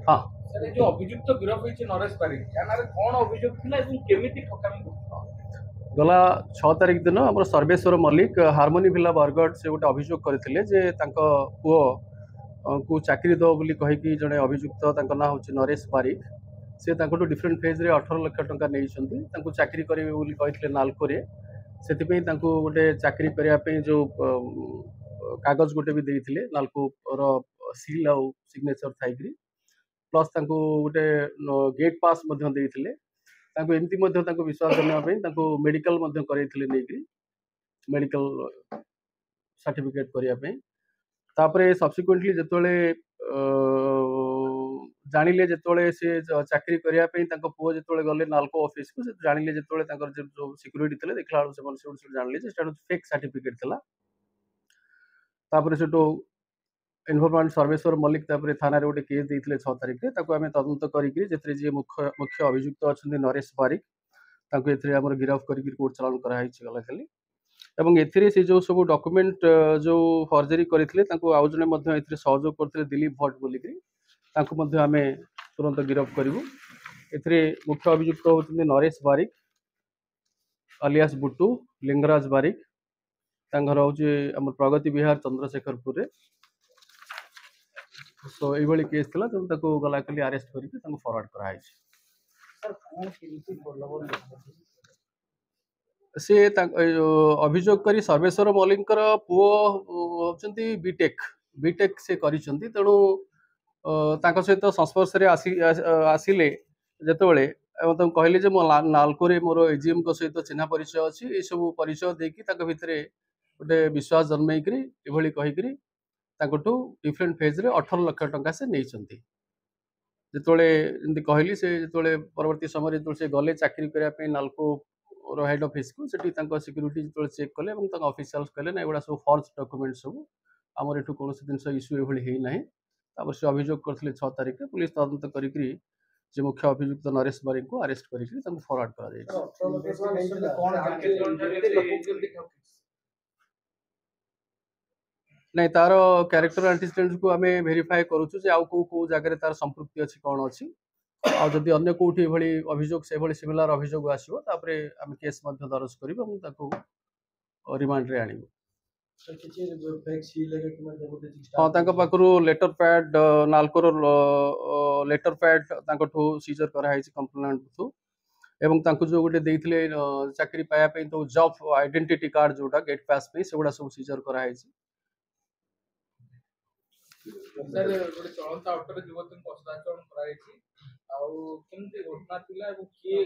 हाँ सर ये जो अभियुक्त गिरफ होइछि नरेश पारिक यानारे कोन अभियोग थिला एवं केमिति ठकामी गला 6 तारिख दिन आम सर्वेश्वर मल्लिक हार्मोनी भिला बरगढ़ से गोटे अभियोग करते जे पुओ को चाकरी दो बोली कहीकि जड़े अभियुक्त ना हूँ नरेश पारिक से डिफरेंट फेज रे 18 लाख टंका नहीं चाकरी करेंगे बोली कहते नालको से गोटे चाकरी करने जो कागज गोटे भी देते नालको सील आउ सिग्नेचर थी प्लस गोटे गेट पास देते एमती विश्वास करने मेडिकल नहीं मेडिकल सर्टिफिकेट करने सब्सिक्वेंटली जिते जानिले जिते से चाकरी करने पुओ जो गले नालको ऑफिस को जानिले जो सिक्यूरीटी थे देखला से जानिले फेक सर्टिफिकेट था से इन्फॉर्मेंट सर्वेश्वर मल्लिक थाना गोटे केस देते 6 तारिख में आम तदंत करें जी मुख्य मुख्य अभियुक्त अच्छा नरेश पारिक आम गिरफ कर कोर्ट चालान कराई गला खाली एवं एथिरे से जो सब डॉक्यूमेंट जो फर्जरी करते आउ जड़े सहयोग करते दिलीप भट्ट बोलिकी आम तुरंत गिरफ करूँ ए मुख्य अभियुक्त होती नरेश बारिक अलियास बुट्टू लिंगराज बारिक घर हूँ आम प्रगति विहार चंद्रशेखरपुर सो ये केस थी तेणु गला खाली अरेस्ट करके फरवर्ड कराई सी अभियोग करी सर्वेश्वर मल्लिक पुओ होती बीटेक से करूँ तेणु सहित संस्पर्श आसिले जिते कहले मो नालको मोर एजीएम सहित चिन्हा परिचय अच्छी ये सब परिचय देकी भितर गोटे विश्वास जन्मईक कहीकि डिफरेंट फेज रे 18 लाख टंका से नहीं जिते कहली से जो परवर्ती समय जो गले चाकरी करने नालको हेड ऑफिस को सिक्यूरीटी जो चेक कले ऑफिशियल्स कहले ना एगुड़ा सब फॉल्स डॉक्यूमेंट सब आमर एठू कौन जिन इश्यू ये से अभियोग करते 6 तारिख में पुलिस तदंत करी मुख्य अभियुक्त नरेश बारिक को अरेस्ट करके फरवर्ड कर नहीं तार क्यारेक्टर एंटीसीडेंट्स को आम भेरीफाए करुचु आउ को जगह तार संपृक्ति अच्छी कौन अच्छी आदि अन्य कौटी अभियोग से सिमिलार अभियोग आसो आम केस दरज कर रिमांड रे आनिबु हाँ पाखु लेटर पैड नालकोर लेटर पैड सीजर कराई कंप्लेनेंट थ्रू एवं जो गोटे देते चाकरी पाइबा तो जॉब आइडेंटिटी कार्ड जोटा गेट पास से गुड़ा सब सीजर कराई सर गोटे चलंत ऑटो युवती को हस्तांतरण कराई आ केमती घटना थिला किए